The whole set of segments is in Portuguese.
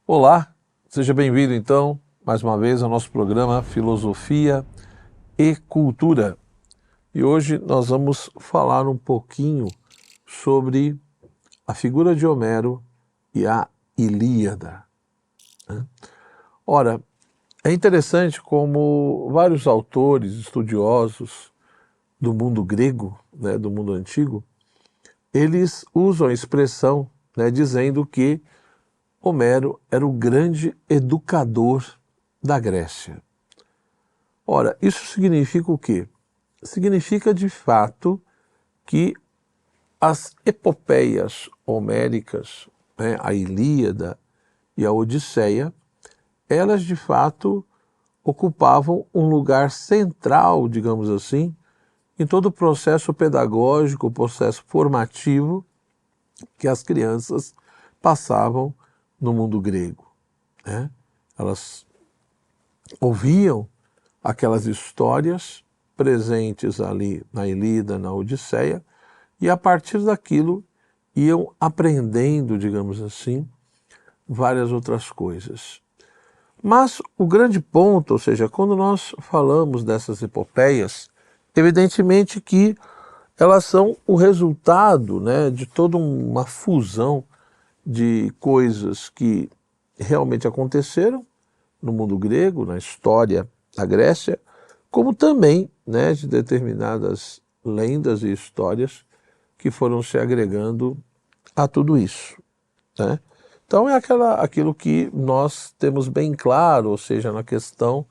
Olá, seja bem-vindo então, mais uma vez, ao nosso programa Filosofia e Cultura. E hoje nós vamos falar um pouquinho sobre a figura de Homero e a Ilíada. Ora, é interessante como vários autores estudiosos do mundo grego, do mundo antigo, eles usam a expressão, dizendo que Homero era o grande educador da Grécia. Ora, isso significa o quê? Significa de fato que as epopeias homéricas, a Ilíada e a Odisseia, elas de fato ocupavam um lugar central, digamos assim, em todo o processo pedagógico, o processo formativo que as crianças passavam no mundo grego, né? Elas ouviam aquelas histórias presentes ali na Ilíada, na Odisseia, e a partir daquilo iam aprendendo, digamos assim, várias outras coisas. Mas o grande ponto, ou seja, quando nós falamos dessas epopeias, evidentemente que elas são o resultado, de toda uma fusão de coisas que realmente aconteceram no mundo grego, na história da Grécia, como também, de determinadas lendas e histórias que foram se agregando a tudo isso, né? Então é aquilo que nós temos bem claro, ou seja, na questão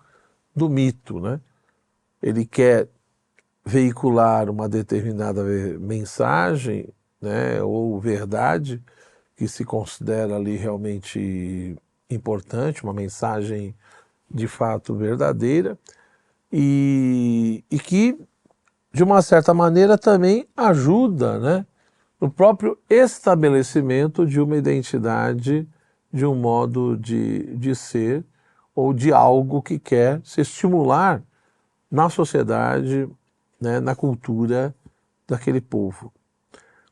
do mito, né? Ele quer veicular uma determinada mensagem, ou verdade que se considera ali realmente importante, uma mensagem de fato verdadeira e que, de uma certa maneira, também ajuda, no próprio estabelecimento de uma identidade, de um modo de ser ou de algo que quer se estimular na sociedade, na cultura daquele povo.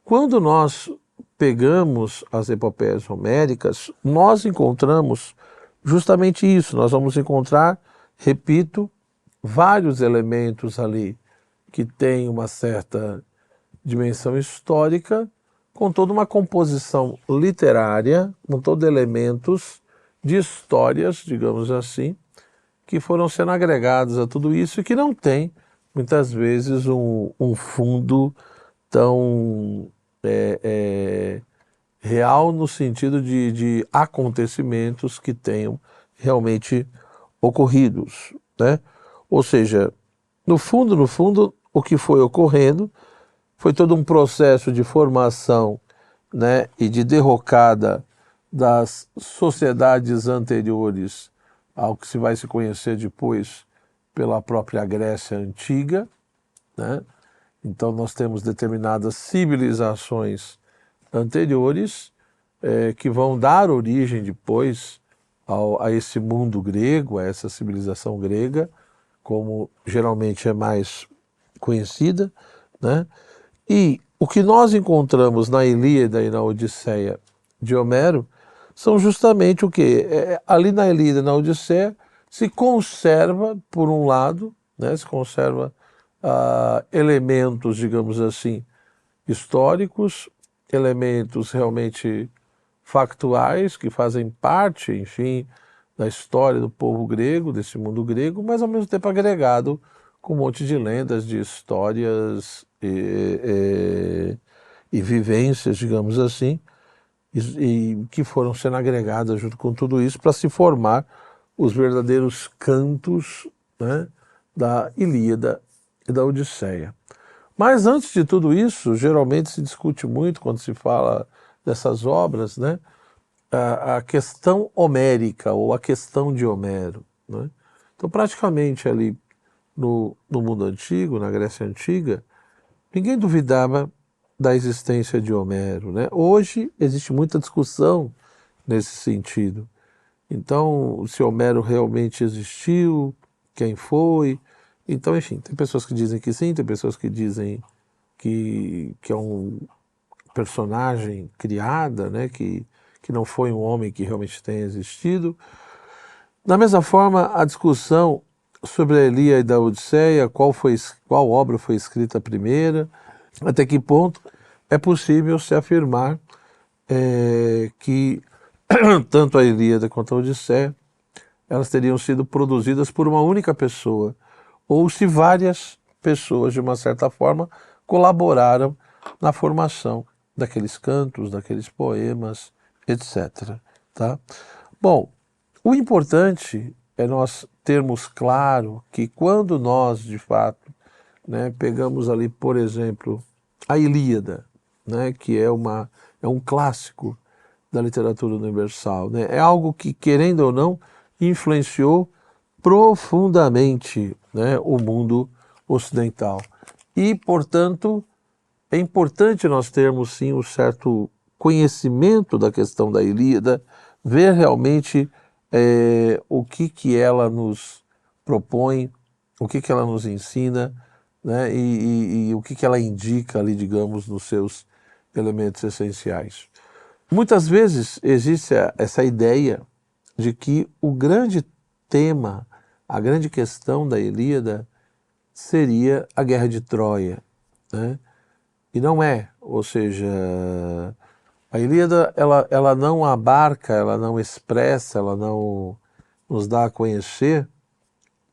Quando nós pegamos as epopeias homéricas, nós encontramos justamente isso. Nós vamos encontrar, repito, vários elementos ali que têm uma certa dimensão histórica, com toda uma composição literária, com todos elementos de histórias, digamos assim, que foram sendo agregados a tudo isso e que não tem, muitas vezes, um fundo tão real no sentido de acontecimentos que tenham realmente ocorridos, né? Ou seja, no fundo, o que foi ocorrendo foi todo um processo de formação, e de derrocada das sociedades anteriores ao que se vai se conhecer depois pela própria Grécia Antiga, né? Então nós temos determinadas civilizações anteriores que vão dar origem depois a esse mundo grego, a essa civilização grega, como geralmente é mais conhecida, né? E o que nós encontramos na Ilíada e na Odisseia de Homero são justamente o quê? Ali na Ilíada e na Odisseia se conserva, por um lado, se conserva elementos, digamos assim, históricos, elementos realmente factuais que fazem parte, enfim, da história do povo grego, desse mundo grego, mas ao mesmo tempo agregado com um monte de lendas, de histórias e vivências, digamos assim, e que foram sendo agregadas junto com tudo isso para se formar os verdadeiros cantos, da Ilíada e da Odisseia. Mas antes de tudo isso, geralmente se discute muito quando se fala dessas obras, a questão homérica ou a questão de Homero, né? Então, praticamente ali no mundo antigo, na Grécia Antiga, ninguém duvidava da existência de Homero, né? Hoje existe muita discussão nesse sentido. Então, se Homero realmente existiu, quem foi. Então, enfim, tem pessoas que dizem que sim, tem pessoas que dizem que é um personagem criada, que que não foi um homem que realmente tenha existido. Da mesma forma, a discussão sobre a Ilíada e a Odisseia, qual obra foi escrita primeira, até que ponto é possível se afirmar que tanto a Ilíada quanto a Odisseia elas teriam sido produzidas por uma única pessoa, ou se várias pessoas, de uma certa forma, colaboraram na formação daqueles cantos, daqueles poemas, etc. Tá? Bom, o importante é nós termos claro que quando nós, de fato, né, pegamos ali, por exemplo, a Ilíada, né, que é um clássico da literatura universal, né, é algo que, querendo ou não, influenciou profundamente, né, o mundo ocidental. E, portanto, é importante nós termos, sim, um certo conhecimento da questão da Ilíada, ver realmente o que ela nos propõe, o que ela nos ensina, né, e o que ela indica ali, digamos, nos seus elementos essenciais. Muitas vezes existe essa ideia de que o grande tema, a grande questão da Ilíada seria a Guerra de Troia, né? E não é, ou seja, a Ilíada ela não abarca, ela não expressa, ela não nos dá a conhecer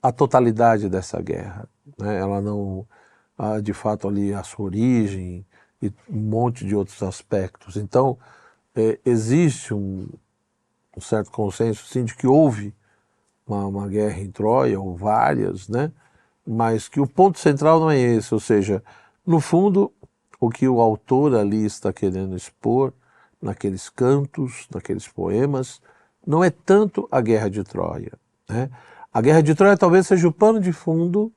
a totalidade dessa guerra, né? Ela não há de fato ali a sua origem e um monte de outros aspectos. Então, existe um certo consenso, sim, de que houve uma guerra em Troia, ou várias, né? Mas que o ponto central não é esse, ou seja, no fundo, o que o autor ali está querendo expor, naqueles cantos, naqueles poemas, não é tanto a guerra de Troia, né? A guerra de Troia talvez seja o pano de fundo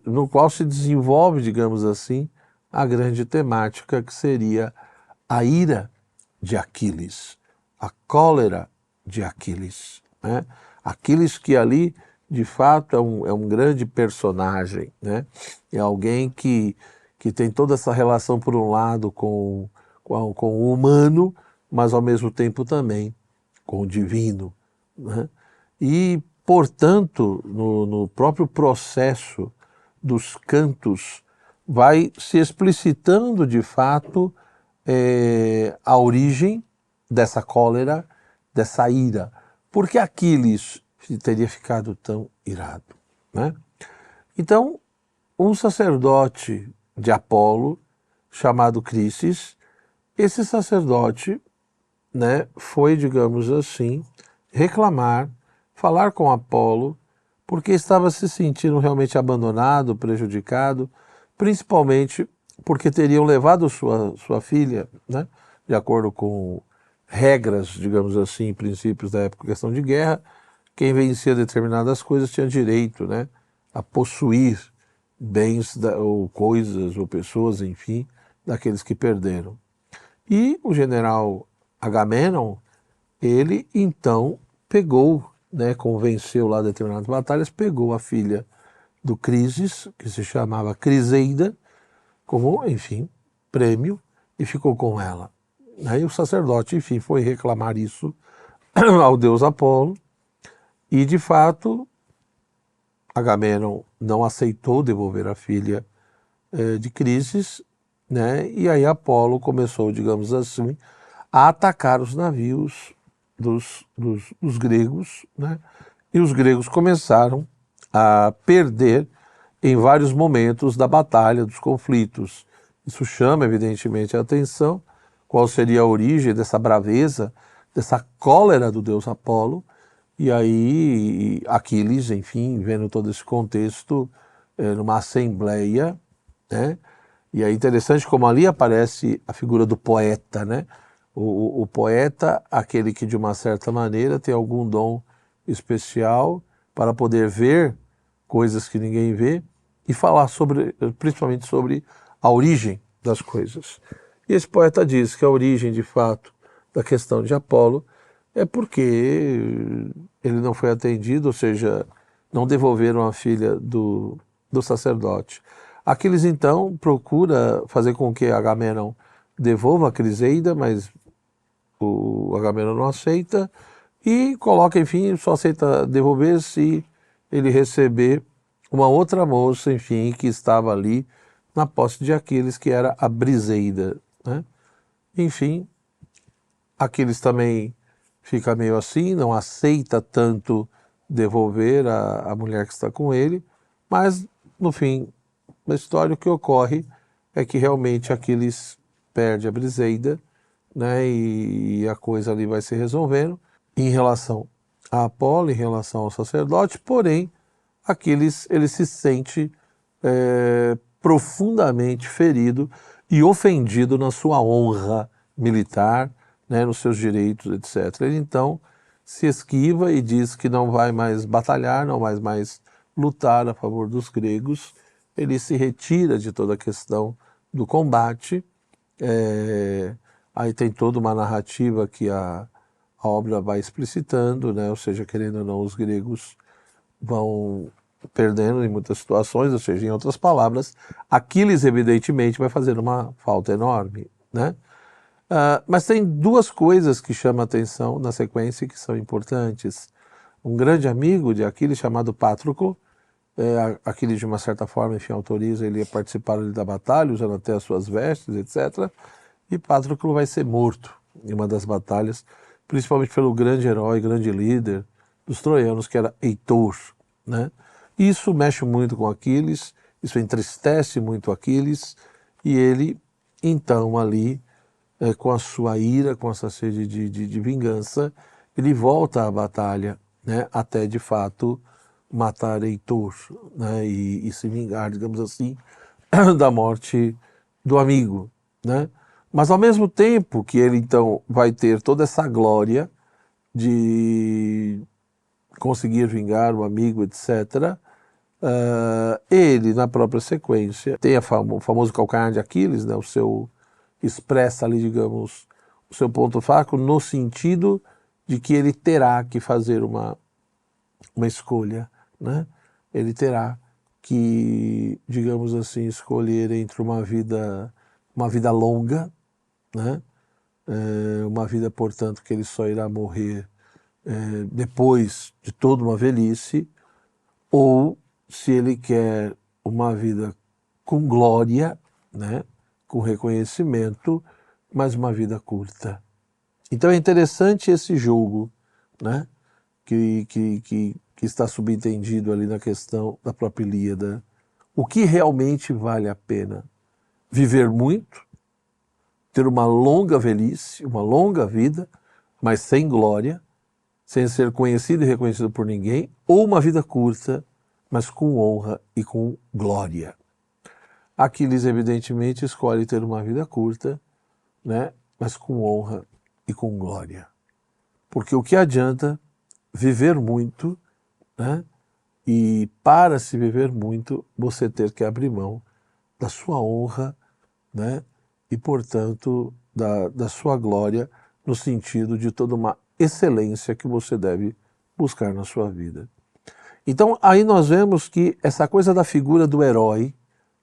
no qual se desenvolve, digamos assim, a grande temática que seria a ira de Aquiles, a cólera de Aquiles, né? Aquiles que ali, de fato, é um grande personagem, né? É alguém que tem toda essa relação, por um lado, com o humano, mas ao mesmo tempo também com o divino, né? E, portanto, no próprio processo dos cantos, vai se explicitando de fato a origem dessa cólera, dessa ira. Por que Aquiles teria ficado tão irado, né? Então, um sacerdote de Apolo, chamado Crises, esse sacerdote, né, foi, digamos assim, reclamar, falar com Apolo, porque estava se sentindo realmente abandonado, prejudicado, principalmente porque teriam levado sua filha, né, de acordo com regras, digamos assim, princípios da época, questão de guerra, quem vencia determinadas coisas tinha direito, né, a possuir bens ou coisas ou pessoas, enfim, daqueles que perderam. E o general Agamenon, ele então pegou, né, convenceu lá determinadas batalhas, pegou a filha do Crises, que se chamava Criseida, como, enfim, prêmio, e ficou com ela. Aí o sacerdote, enfim, foi reclamar isso ao deus Apolo, e de fato Agamenon não aceitou devolver a filha de Crises, né? E aí Apolo começou, digamos assim, a atacar os navios dos gregos, né? E os gregos começaram a perder em vários momentos da batalha, dos conflitos. Isso chama, evidentemente, a atenção, qual seria a origem dessa braveza, dessa cólera do deus Apolo. E aí Aquiles, enfim, vendo todo esse contexto, numa assembleia, né? E é interessante como ali aparece a figura do poeta, né? O poeta, aquele que de uma certa maneira tem algum dom especial para poder ver coisas que ninguém vê e falar sobre, principalmente sobre a origem das coisas. E esse poeta diz que a origem, de fato, da questão de Apolo é porque ele não foi atendido, ou seja, não devolveram a filha do sacerdote. Aquiles, então, procura fazer com que Agamenon devolva a Criseida, mas o Agamenon não aceita e coloca, enfim, só aceita devolver se ele receber uma outra moça, enfim, que estava ali na posse de Aquiles, que era a Briseida, né? Enfim, Aquiles também fica meio assim, não aceita tanto devolver a mulher que está com ele, mas no fim da história o que ocorre é que realmente Aquiles perde a Briseida, né, e a coisa ali vai se resolvendo em relação a Apolo, em relação ao sacerdote, porém Aquiles ele se sente profundamente ferido e ofendido na sua honra militar, né, nos seus direitos, etc. Ele então se esquiva e diz que não vai mais batalhar, não vai mais lutar a favor dos gregos. Ele se retira de toda a questão do combate. Aí tem toda uma narrativa que a obra vai explicitando, né? Ou seja, querendo ou não, os gregos vão perdendo em muitas situações, ou seja, em outras palavras, Aquiles evidentemente vai fazer uma falta enorme, né? Mas tem duas coisas que chamam a atenção na sequência que são importantes. Um grande amigo de Aquiles chamado Patroclo, Aquiles de uma certa forma, enfim, autoriza ele a participar ali da batalha, usando até as suas vestes, etc. E Patroclo vai ser morto em uma das batalhas, principalmente pelo grande herói, grande líder dos troianos, que era Heitor, né? Isso mexe muito com Aquiles, isso entristece muito Aquiles, e ele, então, ali, com a sua ira, com essa sede de vingança, ele volta à batalha, né, até, de fato, matar Heitor, né, e se vingar, digamos assim, da morte do amigo, né? Mas, ao mesmo tempo que ele, então, vai ter toda essa glória de conseguir vingar o amigo, etc., ele, na própria sequência, tem o famoso calcanhar de Aquiles, né, expressa ali, digamos, o seu ponto fraco, no sentido de que ele terá que fazer uma escolha, né? Ele terá que, digamos assim, escolher entre uma vida longa, né? Uma vida, portanto, que ele só irá morrer depois de toda uma velhice, ou se ele quer uma vida com glória, né, com reconhecimento, mas uma vida curta. Então é interessante esse jogo, né, que está subentendido ali na questão da própria Ilíada. O que realmente vale a pena? Viver muito, ter uma longa velhice, uma longa vida, mas sem glória, sem ser conhecido e reconhecido por ninguém, ou uma vida curta, mas com honra e com glória. Aquiles, evidentemente, escolhe ter uma vida curta, né, mas com honra e com glória. Porque o que adianta viver muito, né, e para se viver muito, você ter que abrir mão da sua honra, né, e, portanto, da sua glória, no sentido de toda uma excelência que você deve buscar na sua vida. Então, aí nós vemos que essa coisa da figura do herói,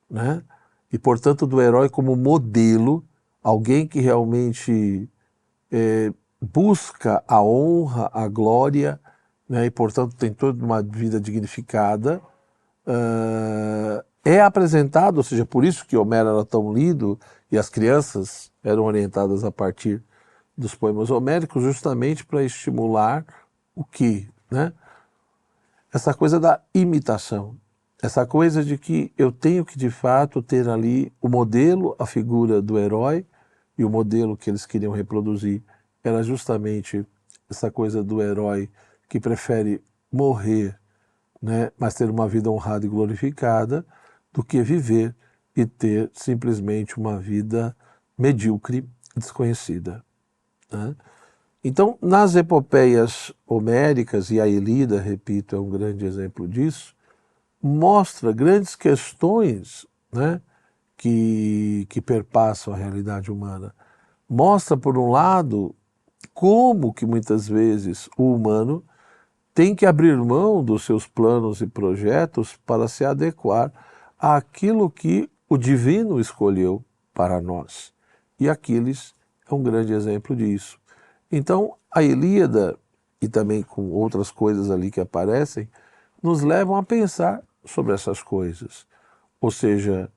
né, e, portanto, do herói como modelo, alguém que realmente busca a honra, a glória, né, e, portanto, tem toda uma vida dignificada, é apresentado, ou seja, por isso que Homero era tão lido e as crianças eram orientadas a partir dos poemas homéricos, justamente para estimular o quê, né? Essa coisa da imitação, essa coisa de que eu tenho que, de fato, ter ali o modelo, a figura do herói, e o modelo que eles queriam reproduzir era justamente essa coisa do herói que prefere morrer, né, mas ter uma vida honrada e glorificada, do que viver e ter simplesmente uma vida medíocre, desconhecida, né? Então, nas epopeias homéricas, e a Ilíada, repito, é um grande exemplo disso, mostra grandes questões, né, que perpassam a realidade humana. Mostra, por um lado, como que muitas vezes o humano tem que abrir mão dos seus planos e projetos para se adequar àquilo que o divino escolheu para nós. E Aquiles é um grande exemplo disso. Então, a Ilíada, e também com outras coisas ali que aparecem, nos levam a pensar sobre essas coisas. Ou seja,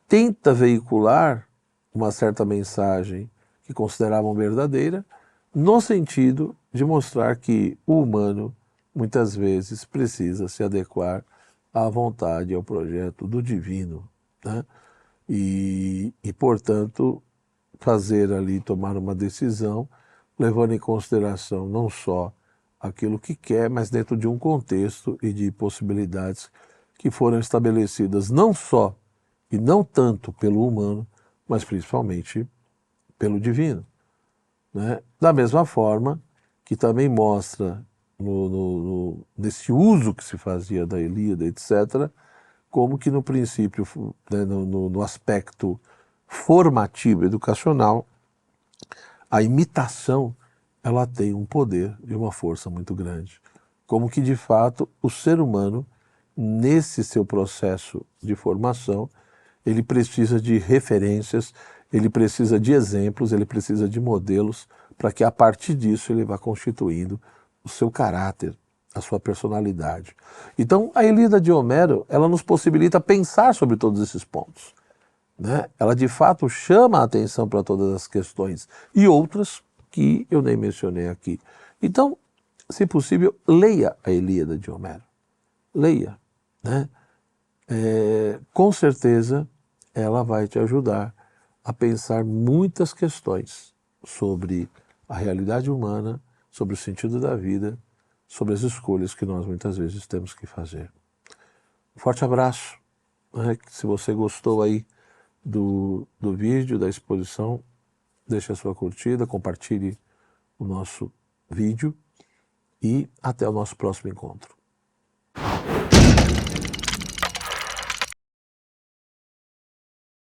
tenta veicular uma certa mensagem que consideravam verdadeira, no sentido de mostrar que o humano muitas vezes precisa se adequar à vontade, ao projeto do divino, né? Portanto, fazer ali, tomar uma decisão, levando em consideração não só aquilo que quer, mas dentro de um contexto e de possibilidades que foram estabelecidas não só e não tanto pelo humano, mas principalmente pelo divino, né? Da mesma forma que também mostra nesse uso que se fazia da Ilíada, etc., como que no princípio, né, no aspecto formativo, educacional, a imitação ela tem um poder e uma força muito grande. Como que, de fato, o ser humano, nesse seu processo de formação, ele precisa de referências, ele precisa de exemplos, ele precisa de modelos, para que a partir disso ele vá constituindo o seu caráter, a sua personalidade. Então, a Ilíada de Homero, ela nos possibilita pensar sobre todos esses pontos, né? Ela de fato chama a atenção para todas as questões e outras que eu nem mencionei aqui. Então, se possível, leia a Ilíada de Homero. Leia, né? Com certeza ela vai te ajudar a pensar muitas questões sobre a realidade humana, sobre o sentido da vida, sobre as escolhas que nós muitas vezes temos que fazer. Um forte abraço, né? Se você gostou aí do vídeo, da exposição, deixe a sua curtida, compartilhe o nosso vídeo e até o nosso próximo encontro.